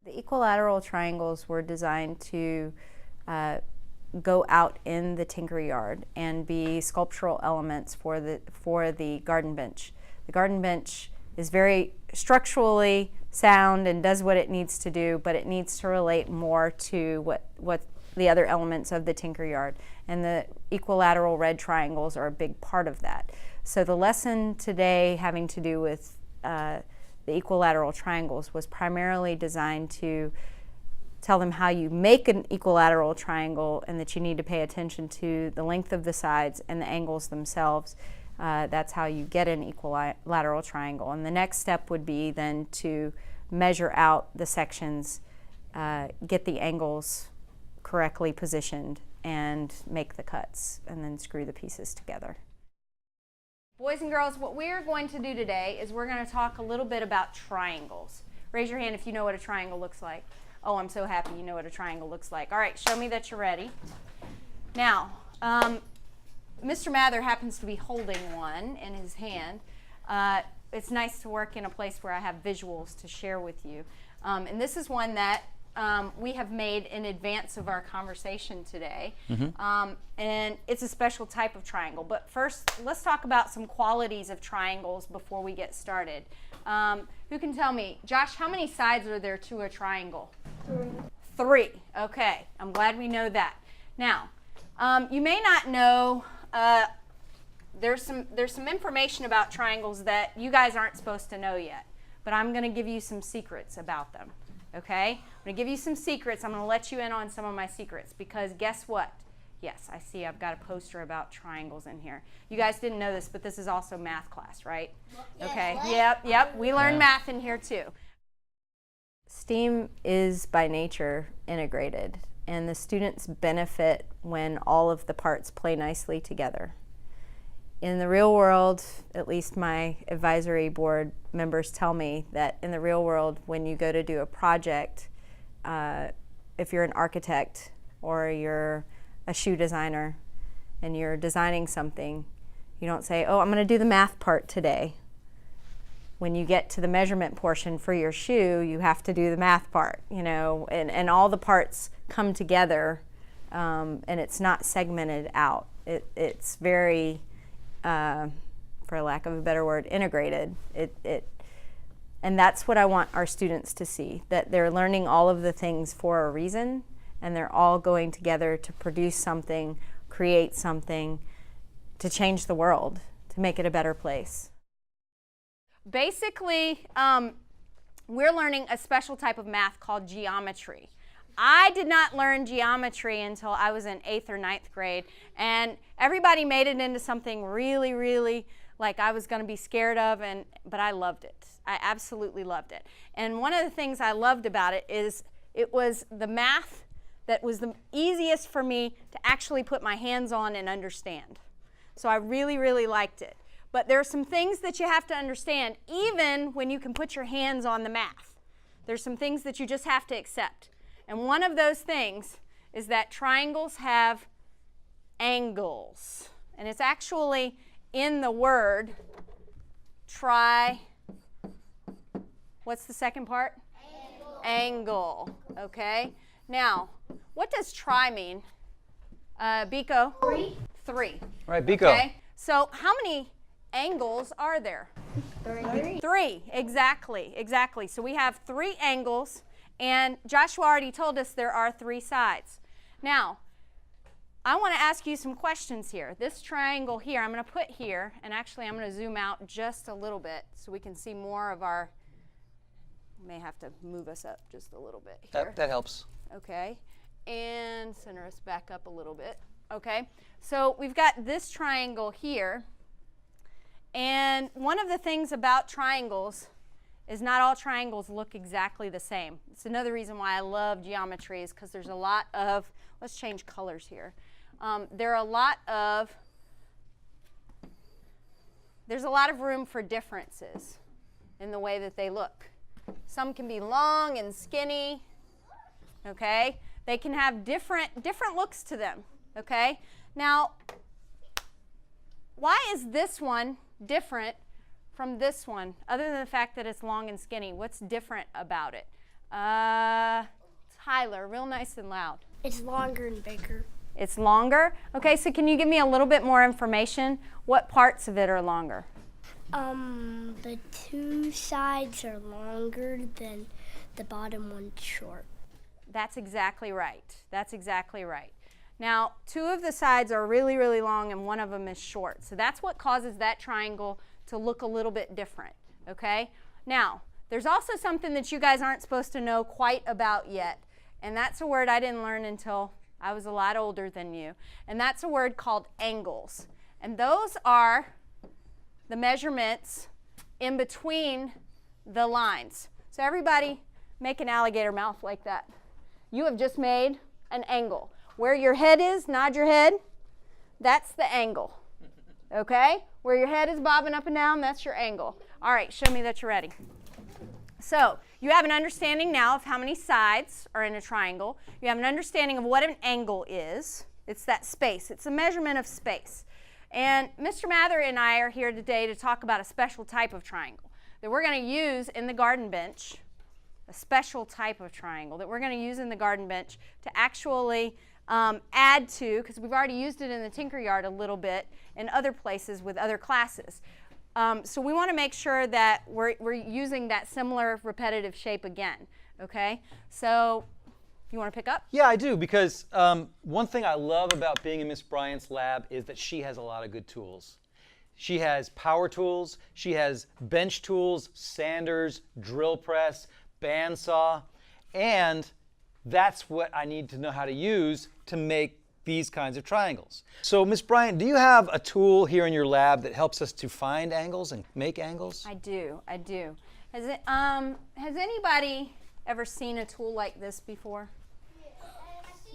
The equilateral triangles were designed to go out in the tinker yard and be sculptural elements for the garden bench. The garden bench is very structurally sound and does what it needs to do, but it needs to relate more to what the other elements of the tinker yard. And the equilateral red triangles are a big part of that. So the lesson today having to do with the equilateral triangles was primarily designed to tell them how you make an equilateral triangle and that you need to pay attention to the length of the sides and the angles themselves. That's how you get an equilateral triangle. And the next step would be then to measure out the sections, get the angles correctly positioned, and make the cuts, and then screw the pieces together. Boys and girls, what we're going to do today is we're going to talk a little bit about triangles. Raise your hand if you know what a triangle looks like. Oh, I'm so happy you know what a triangle looks like. All right, show me that you're ready. Now, Mr. Mather happens to be holding one in his hand. It's nice to work in a place where I have visuals to share with you. And this is one that we have made in advance of our conversation today. And it's a special type of triangle. But first, let's talk about some qualities of triangles before we get started. Who can tell me, Josh, how many sides are there to a triangle? 3. Okay, I'm glad we know that. Now, you may not know, there's some information about triangles that you guys aren't supposed to know yet. But I'm going to give you some secrets about them. Okay? I'm going to give you some secrets. I'm going to let you in on some of my secrets because guess what? Yes, I see I've got a poster about triangles in here. You guys didn't know this, but this is also math class, right? Yes, okay. Yep. We learn math in here too. STEAM is by nature integrated, and the students benefit when all of the parts play nicely together. In the real world, at least my advisory board members tell me that in the real world, when you go to do a project, if you're an architect or you're a shoe designer and you're designing something, you don't say, oh, I'm going to do the math part today. When you get to the measurement portion for your shoe, you have to do the math part, you know, and all the parts come together, and it's not segmented out. It's very, for lack of a better word, integrated. And that's what I want our students to see, that they're learning all of the things for a reason, and they're all going together to produce something, create something, to change the world, to make it a better place. Basically, we're learning a special type of math called geometry. I did not learn geometry until I was in 8th or 9th grade, and everybody made it into something really, really like I was going to be scared of, but I loved it. I absolutely loved it. And one of the things I loved about it is it was the math that was the easiest for me to actually put my hands on and understand. So I really, really liked it. But there are some things that you have to understand even when you can put your hands on the math. There's some things that you just have to accept. And one of those things is that triangles have angles. And it's actually in the word what's the second part? Angle. Okay. Now, what does tri mean? Biko? 3. Right, Biko. Okay. So how many angles are there? 3. Exactly. So we have 3 angles, and Joshua already told us there are 3 sides. Now, I want to ask you some questions here. This triangle here, I'm going to put here, and actually I'm going to zoom out just a little bit so we can see more of our, may have to move us up just a little bit here. That helps. Okay, and center us back up a little bit. Okay, so we've got this triangle here, and one of the things about triangles is not all triangles look exactly the same. It's another reason why I love geometry is because there's a lot of, let's change colors here. There's a lot of room for differences in the way that they look. Some can be long and skinny, okay? They can have different looks to them, okay? Now, why is this one different from this one, other than the fact that it's long and skinny? What's different about it? Tyler, real nice and loud. It's longer and bigger. It's longer? Okay, so can you give me a little bit more information? What parts of it are longer? The two sides are longer than the bottom one's short. That's exactly right. That's exactly right. Now, two of the sides are really, really long and one of them is short. So that's what causes that triangle to look a little bit different, okay? Now, there's also something that you guys aren't supposed to know quite about yet, and that's a word I didn't learn until I was a lot older than you, and that's a word called angles. And those are the measurements in between the lines. So everybody make an alligator mouth like that. You have just made an angle. Where your head is, nod your head, that's the angle, okay? Where your head is bobbing up and down, that's your angle. All right, show me that you're ready. So you have an understanding now of how many sides are in a triangle. You have an understanding of what an angle is. It's that space. It's a measurement of space. And Mr. Mather and I are here today to talk about a special type of triangle that we're going to use in the garden bench, a special type of triangle that we're going to use in the garden bench to actually add to, because we've already used it in the Tinker Yard a little bit in other places with other classes. So we want to make sure that we're using that similar repetitive shape again, okay? So you want to pick up? Yeah, I do, because one thing I love about being in Miss Bryant's lab is that she has a lot of good tools. She has power tools, she has bench tools, sanders, drill press, bandsaw, and that's what I need to know how to use to make these kinds of triangles. So, Miss Bryant, do you have a tool here in your lab that helps us to find angles and make angles? I do. Has anybody ever seen a tool like this before?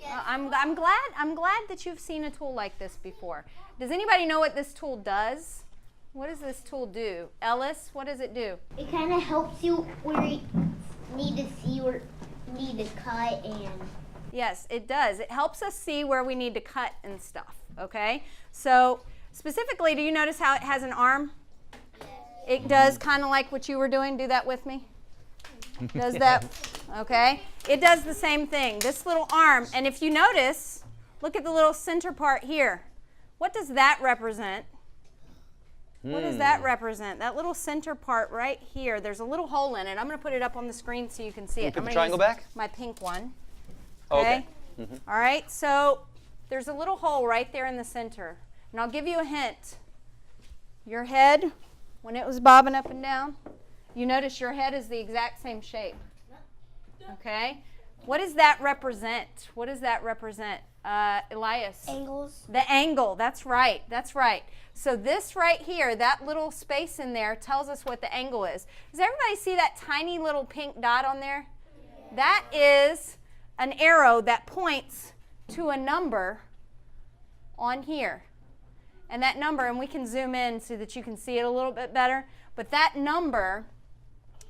I'm glad that you've seen a tool like this before. Does anybody know what this tool does? What does this tool do? Ellis, what does it do? It kind of helps you where you need to see where you need to cut and... Yes, it does. It helps us see where we need to cut and stuff, okay? So specifically, do you notice how it has an arm? It does kind of like what you were doing. Do that with me. Does that, okay? It does the same thing. This little arm, and if you notice, look at the little center part here. What does that represent? What does that represent? That little center part right here, there's a little hole in it. I'm going to put it up on the screen so you can see it. Put I'm the going triangle to use back? my pink one. Okay. All right, so there's a little hole right there in the center. And I'll give you a hint. Your head, when it was bobbing up and down, you notice your head is the exact same shape. Okay? What does that represent? What does that represent? Elias? Angles. The angle, that's right, that's right. So this right here, that little space in there tells us what the angle is. Does everybody see that tiny little pink dot on there? Yeah. That is an arrow that points to a number on here. And that number, and we can zoom in so that you can see it a little bit better, but that number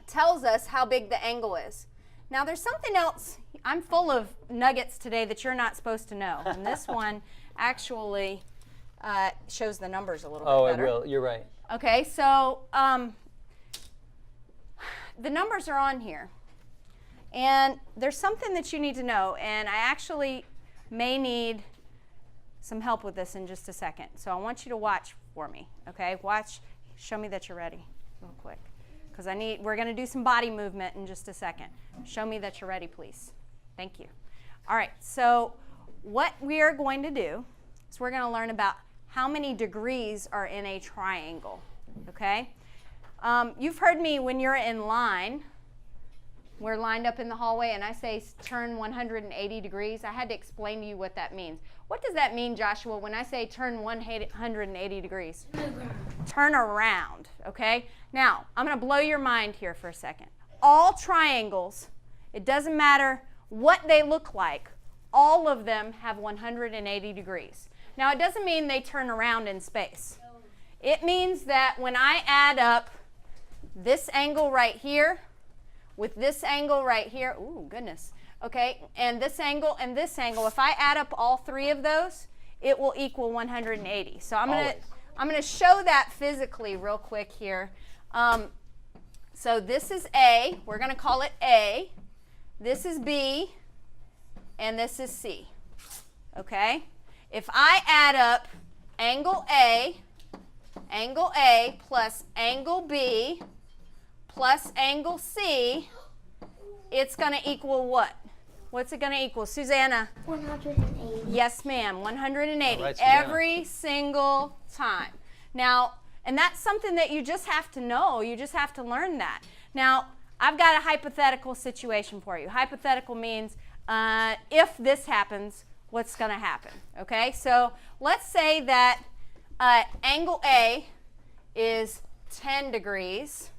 tells us how big the angle is. Now there's something else. I'm full of nuggets today that you're not supposed to know. And this one actually shows the numbers a little bit better. Oh, it will. You're right. Okay, so the numbers are on here. And there's something that you need to know, and I actually may need some help with this in just a second. So I want you to watch for me, okay? Watch, show me that you're ready real quick. Because we're going to do some body movement in just a second. Show me that you're ready, please. Thank you. All right, so what we are going to do is we're going to learn about how many degrees are in a triangle, okay? You've heard me when you're in line. We're lined up in the hallway and I say turn 180 degrees. I had to explain to you what that means. What does that mean, Joshua, when I say turn 180 degrees? Turn around, okay? Now, I'm going to blow your mind here for a second. All triangles, it doesn't matter what they look like, all of them have 180 degrees. Now, it doesn't mean they turn around in space. It means that when I add up this angle right here, with this angle right here, ooh, goodness, okay, and this angle, if I add up all three of those, it will equal 180. So I'm gonna show that physically real quick here. So this is A, we're gonna call it A, this is B, and this is C. Okay? If I add up angle A plus angle B plus angle C, it's going to equal what? What's it going to equal? Susanna? 180. Yes, ma'am. 180. All right, Susanna. Every single time. Now, and that's something that you just have to know. You just have to learn that. Now, I've got a hypothetical situation for you. Hypothetical means if this happens, what's going to happen? Okay? So let's say that angle A is 10 degrees.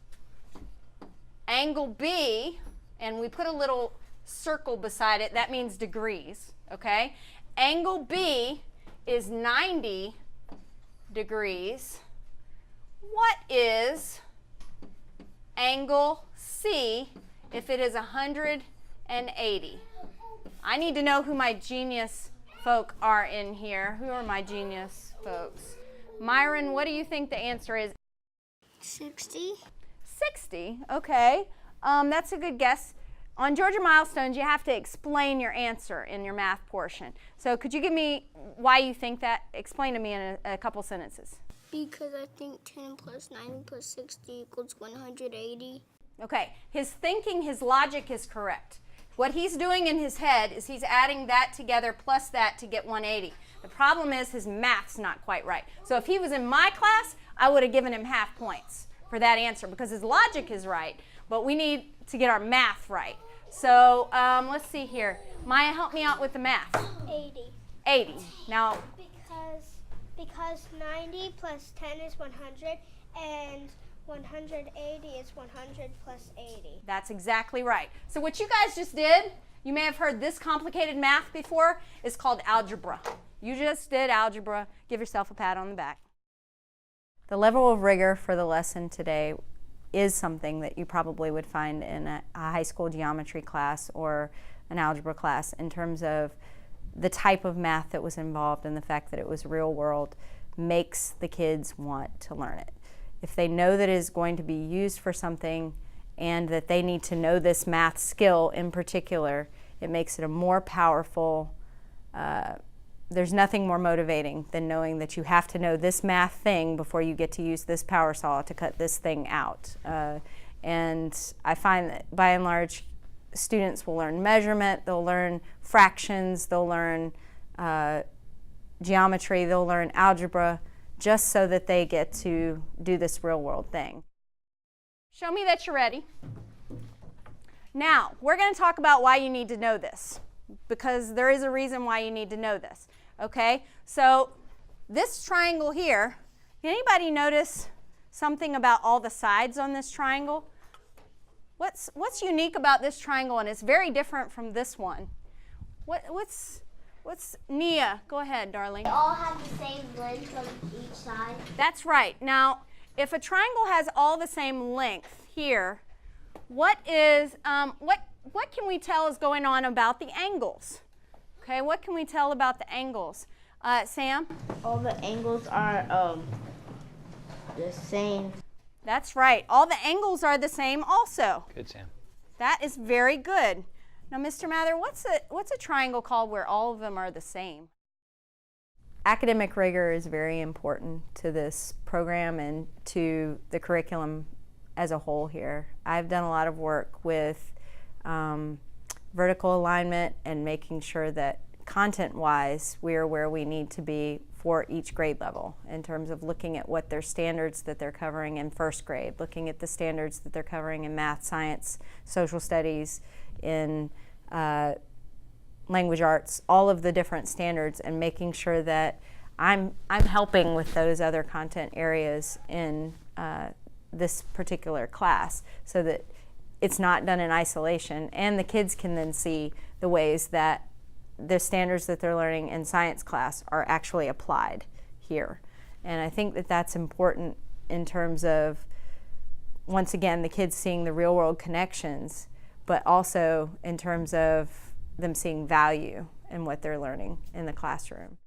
Angle B, and we put a little circle beside it, that means degrees, okay? Angle B is 90 degrees. What is angle C if it is 180? I need to know who my genius folk are in here. Who are my genius folks? Myron, what do you think the answer is? 60. 60, okay. That's a good guess. On Georgia Milestones, you have to explain your answer in your math portion. So could you give me why you think that? Explain to me in a couple sentences. Because I think 10 plus 90 plus 60 equals 180. Okay, his thinking, his logic is correct. What he's doing in his head is he's adding that together plus that to get 180. The problem is his math's not quite right. So if he was in my class, I would have given him half points for that answer because his logic is right, but we need to get our math right. So let's see here. Maya, help me out with the math. 80. 80. Now, Because 90 plus 10 is 100, and 180 is 100 plus 80. that's exactly right. So what you guys just did, you may have heard this complicated math before, is called algebra. You just did algebra. Give yourself a pat on the back. The level of rigor for the lesson today is something that you probably would find in a high school geometry class or an algebra class in terms of the type of math that was involved and the fact that it was real world makes the kids want to learn it. If they know that it is going to be used for something and that they need to know this math skill in particular, it makes it a more powerful, there's nothing more motivating than knowing that you have to know this math thing before you get to use this power saw to cut this thing out. And I find that by and large, students will learn measurement, they'll learn fractions, they'll learn geometry, they'll learn algebra, just so that they get to do this real world thing. Show me that you're ready. Now, we're going to talk about why you need to know this, because there is a reason why you need to know this. Okay, so this triangle here, can anybody notice something about all the sides on this triangle? What's unique about this triangle, and it's very different from this one? What's Nia? Go ahead, darling. They all have the same length on each side. That's right. Now, if a triangle has all the same length here, what can we tell is going on about the angles? Okay, what can we tell about the angles? Sam? All the angles are the same. That's right. All the angles are the same also. Good, Sam. That is very good. Now, Mr. Mather, what's a triangle called where all of them are the same? Academic rigor is very important to this program and to the curriculum as a whole here. I've done a lot of work with vertical alignment and making sure that content-wise we are where we need to be for each grade level in terms of looking at what their standards that they're covering in first grade, looking at the standards that they're covering in math, science, social studies, in language arts, all of the different standards, and making sure that I'm helping with those other content areas in this particular class so that it's not done in isolation, and the kids can then see the ways that the standards that they're learning in science class are actually applied here. And I think that that's important in terms of, once again, the kids seeing the real world connections, but also in terms of them seeing value in what they're learning in the classroom.